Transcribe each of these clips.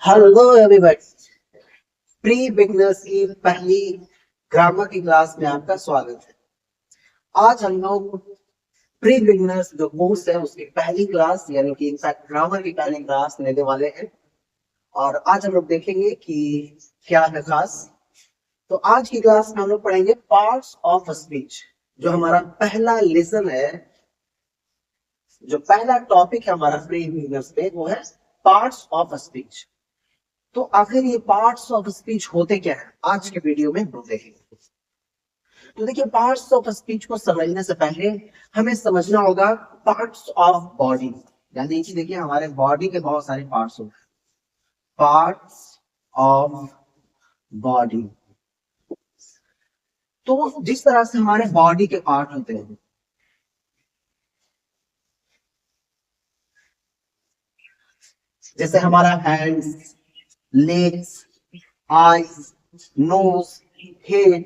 Hello everybody. Pre beginners की पहली grammar की क्लास में आपका स्वागत है। आज हम लोग प्री बिगनर्स जो कोर्स है उसकी पहली क्लास यानी कि इनफैक्ट ग्रामर की पहली क्लास लेने वाले हैं। और आज हम लोग देखेंगे कि क्या है खास। तो आज की क्लास में हम लोग पढ़ेंगे पार्ट्स ऑफ स्पीच। जो हमारा पहला लेसन है, जो पहला टॉपिक है हमारा प्री बिगनर्स पे, वो है पार्ट्स ऑफ स्पीच। तो आखिर ये पार्ट्स ऑफ स्पीच होते क्या है, आज के वीडियो में हम लोग देखेंगे। तो देखिए, पार्ट्स ऑफ स्पीच को समझने से पहले हमें समझना होगा पार्ट्स ऑफ बॉडी। यानी कि देखिए, हमारे बॉडी के बहुत सारे पार्ट्स होते हैं। Parts of body. तो जिस तरह से हमारे बॉडी के पार्ट होते हैं, जैसे हमारा hands, legs, eyes, nose, head,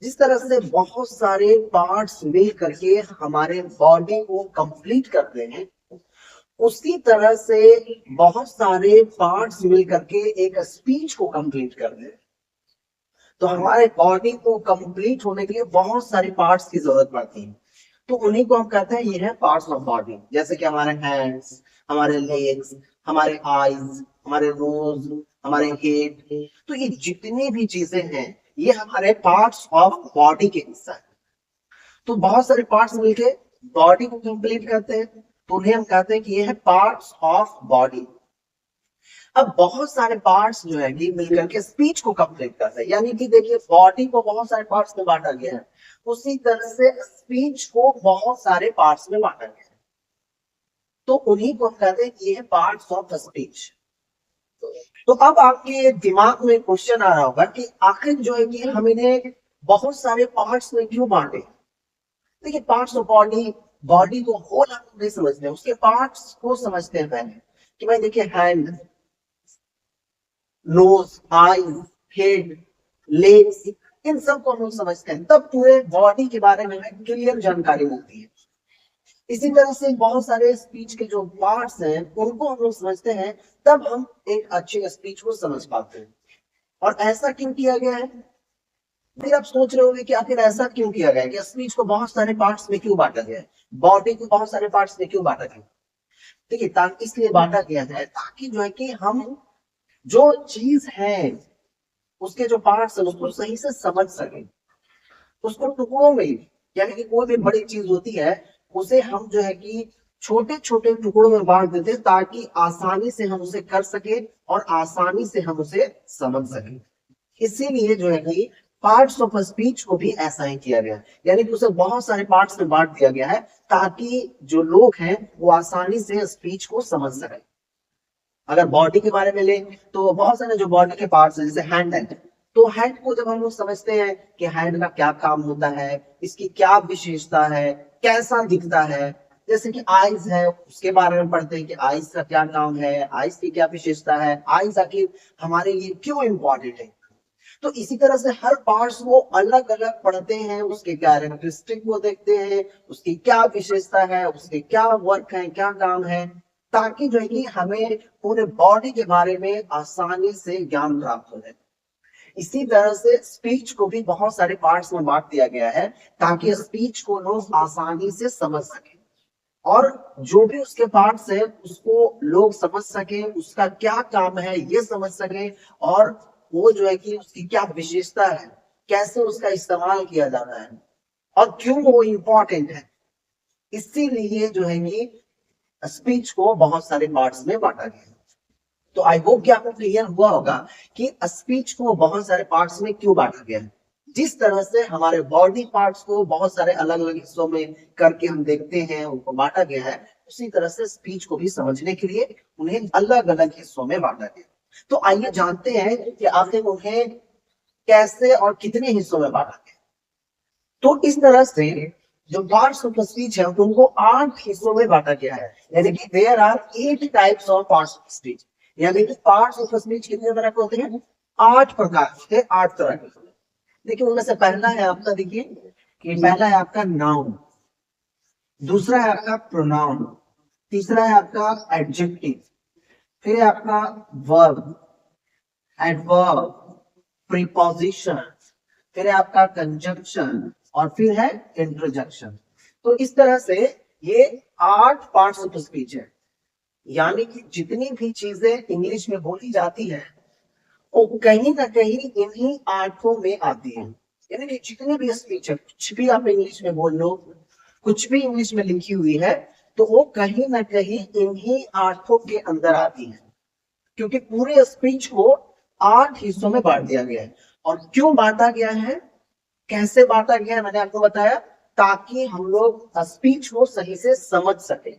जिस तरह से बहुत सारे पार्ट्स मिल करके हमारे बॉडी को कंप्लीट करते हैं, उसी तरह से बहुत सारे पार्ट्स मिल करके एक स्पीच को कंप्लीट करते हैं। तो हमारे बॉडी को कंप्लीट होने के लिए बहुत सारे पार्ट्स की जरूरत पड़ती है। तो उन्हीं को हम कहते हैं ये है पार्ट्स ऑफ बॉडी। जैसे कि हमारे हैंड्स, हमारे लेग्स, हमारे आईज, हमारे नोज, हमारे हेड। तो ये जितनी भी चीजें हैं, ये हमारे पार्ट्स ऑफ बॉडी के हिस्सा है। तो बहुत सारे पार्ट्स मिलके बॉडी को कंप्लीट करते हैं, तो उन्हें हम कहते हैं कि ये है पार्ट्स ऑफ बॉडी। अब बहुत सारे पार्ट्स जो है कि मिलकर के स्पीच को कंप्लीट करते हैं। यानी कि देखिए, बॉडी को बहुत सारे पार्ट्स में बांटा गया है, उसी तरह से स्पीच को बहुत सारे पार्ट्स में बांटा गया है। तो उन्हीं को हम कहते हैं कि ये पार्ट्स ऑफ स्पीच। तो अब आपके दिमाग में क्वेश्चन आ रहा होगा कि आखिर जो है कि हम इन्हें बहुत सारे पार्ट्स में क्यों बांटे। देखिए, पार्ट्स ऑफ बॉडी, बॉडी को होल हम नहीं समझते हैं, उसके पार्ट्स को समझते हैं पहले। कि भाई देखिए, hand, nose, eyes, head, legs, इन सब को हम लोग समझते हैं, तब पूरे बॉडी के बारे में हमें क्लियर जानकारी मिलती है। इसी तरह से बहुत सारे स्पीच के जो पार्ट्स हैं उनको हम लोग समझते हैं, तब हम एक अच्छे स्पीच को समझ पाते हैं। और ऐसा क्यों किया गया है? फिर आप सोच रहे होंगे कि आखिर ऐसा क्यों किया गया है कि स्पीच को बहुत सारे पार्ट्स में क्यों बांटा गया है, बॉडी को बहुत सारे पार्ट्स में क्यों बांटा गया है। देखिए, ताकि इसलिए बांटा गया है ताकि जो है कि हम जो चीज है, उसके जो पार्ट्स है, उसको सही से समझ सके। उसको टुकड़ों में, यानी कि कोई भी बड़ी चीज होती है, उसे हम जो है कि छोटे छोटे टुकड़ों में बांट देते हैं, ताकि आसानी से हम उसे कर सके और आसानी से हम उसे समझ सके। इसीलिए जो है कि पार्ट्स ऑफ स्पीच को भी ऐसा ही किया गया, यानी कि उसे बहुत सारे पार्ट्स में बांट दिया गया है, ताकि जो लोग हैं वो आसानी से स्पीच को समझ सके। अगर बॉडी के बारे में लें तो बहुत सारे जो बॉडी के पार्ट्स हैं, जैसे हैंड है, तो हैंड को जब हम लोग समझते हैं कि हैंड का क्या काम होता है, इसकी क्या विशेषता है, कैसा दिखता है। जैसे कि आईज है, उसके बारे में पढ़ते हैं कि आईज का क्या काम है, आईज की क्या विशेषता है, आईज आखिर हमारे लिए क्यों इंपॉर्टेंट है। तो इसी तरह से हर पार्ट्स को अलग अलग पढ़ते हैं, उसके कैरेक्टरिस्टिक को देखते हैं, उसकी क्या विशेषता है, उसके क्या वर्क है, क्या काम है, ताकि जो है कि हमें पूरे बॉडी के बारे में आसानी से ज्ञान प्राप्त हो जाए। इसी तरह से स्पीच को भी बहुत सारे पार्ट्स में बांट दिया गया है, ताकि स्पीच को लोग आसानी से समझ सके, और जो भी उसके पार्ट्स है उसको लोग समझ सके, उसका क्या काम है ये समझ सके, और वो जो है कि उसकी क्या विशेषता है, कैसे उसका इस्तेमाल किया जाता है, और क्यों वो इंपॉर्टेंट है। इसीलिए जो है कि स्पीच को बहुत सारे पार्ट्स में बांटा गया। तो आई होप कि आपको क्लियर हुआ होगा कि स्पीच को बहुत सारे पार्ट्स में क्यों बांटा गया है। जिस तरह से हमारे बॉडी पार्ट्स को बहुत सारे अलग अलग हिस्सों में करके हम देखते हैं, उनको बांटा गया है, उसी तरह से स्पीच को भी समझने के लिए उन्हें अलग अलग हिस्सों में बांटा गया। तो आइए जानते हैं कि आखिर उन्हें कैसे और कितने हिस्सों में बांटा गया। तो इस तरह से जो पार्ट्स ऑफ स्पीच है उनको 8 हिस्सों में बांटा गया है। यानी कि there are 8 types of parts of speech. यानी कि पार्ट्स ऑफ स्पीच कितने तरह के होते हैं? 8 प्रकार के, 8 तरह के। देखिए, उनमें से पहला है आपका, देखिए कि पहला है आपका नाउन, दूसरा है आपका प्रोनाउन, तीसरा है आपका एडजेक्टिव, फिर है आपका वर्ब, एडवर्ब, प्रीपोजिशन, फिर है आपका कंजंक्शन और फिर है इंटरजेक्शन। तो इस तरह से ये 8 पार्ट्स ऑफ स्पीच है, यानी कि जितनी भी चीजें इंग्लिश में बोली जाती है वो कहीं ना कहीं इन्हीं आठों में आती है। यानी कि जितनी भी स्पीच है, कुछ भी आप इंग्लिश में बोल लो, कुछ भी इंग्लिश में लिखी हुई है, तो वो कहीं ना कहीं इन्हीं आठों के अंदर आती है, क्योंकि पूरे स्पीच को 8 हिस्सों में बांट दिया गया है। और क्यों बांटा गया है, कैसे बांटा गया है, मैंने आपको बताया, ताकि हम लोग स्पीच को सही से समझ सके,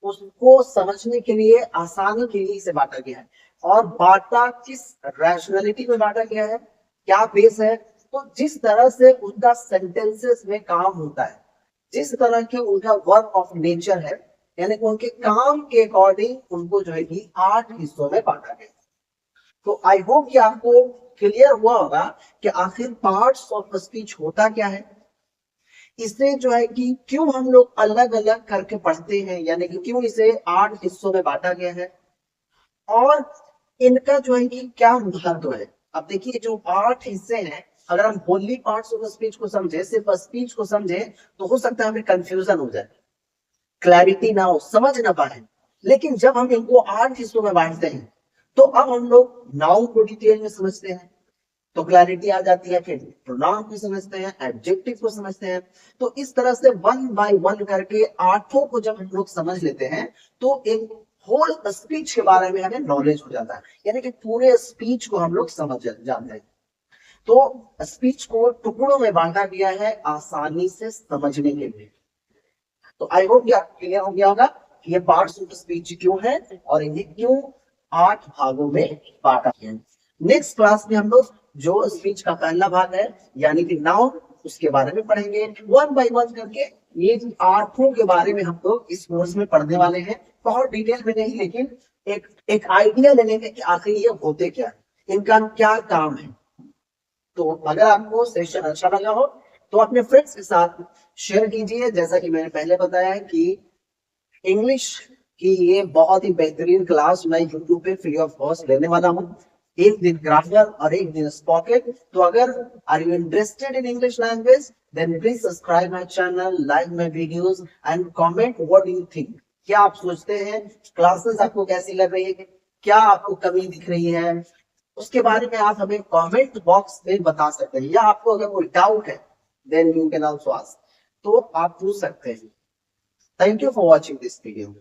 उसको समझने के लिए, आसानी के लिए इसे बांटा गया है। और बांटा किस रैशनैलिटी में बांटा गया है, क्या बेस है, तो जिस तरह से उनका सेंटेंसेस में काम होता है, जिस तरह के उनका वर्क ऑफ नेचर है, यानी कि उनके काम के अकॉर्डिंग उनको जो है कि 8 हिस्सों में बांटा गया। तो आई होप कि आपको क्लियर हुआ होगा कि आखिर पार्ट्स ऑफ स्पीच होता क्या है, इसे जो है कि क्यों हम लोग अलग अलग करके पढ़ते हैं, यानी कि क्यों इसे 8 हिस्सों में बांटा गया है, और इनका जो है कि क्या महत्व है। अब देखिए जो 8 हिस्से हैं, अगर हम ओनली पार्ट्स ऑफ स्पीच को समझे, सिर्फ स्पीच को समझे, तो हो सकता है हमें कंफ्यूजन हो जाए, क्लैरिटी ना हो, समझ ना पाए। लेकिन जब हम इनको 8 हिस्सों में बांटते हैं, तो अब हम लोग नाउन को डिटेल में समझते हैं, तो क्लैरिटी आ जाती है, फिर प्रोनाउन को समझते हैं, एडजेक्टिव को समझते हैं। तो इस तरह से वन बाय वन करके आठों को जब हम लोग समझ लेते हैं, तो एक होल स्पीच के बारे में हमें नॉलेज हो जाता है, यानी कि पूरे स्पीच को हम लोग समझ जाते हैं। तो स्पीच को टुकड़ों में बांटा गया है आसानी से समझने के लिए। तो आई होप कि आपको क्लियर हो गया होगा कि ये पार्ट्स ऑफ स्पीच क्यों है और इन्हें क्यों 8 भागों में बांटा गया है। नेक्स्ट क्लास में हम लोग जो स्पीच का पहला भाग है, यानी कि नाउन, उसके बारे में पढ़ेंगे वन बाय वन करके। ये आठों के बारे में हम लोग इस कोर्स में पढ़ने वाले हैं, बहुत डिटेल में नहीं, लेकिन एक आइडिया ले लेंगे कि आखिर ये होते क्या है, इनका क्या काम है। तो अगर आपको सेशन अच्छा लगा हो तो अपने फ्रेंड्स के साथ शेयर कीजिए। जैसा कि मैंने पहले बताया कि इंग्लिश की ये बहुत ही बेहतरीन क्लास मैं यूट्यूब पे फ्री ऑफ कॉस्ट लेने वाला हूँ, एक दिन ग्रामर और एक दिन स्पोकन। तो अगर are you interested in English language, then please subscribe my channel, like my videos and comment what do you think. क्या आप सोचते हैं क्लासेस आपको कैसी लग रही है, क्या आपको कमी दिख रही है, उसके बारे में आप हमें कमेंट बॉक्स में बता सकते हैं, या आपको अगर कोई डाउट है then you can also ask, तो आप पूछ सकते हैं। Thank you for watching this video.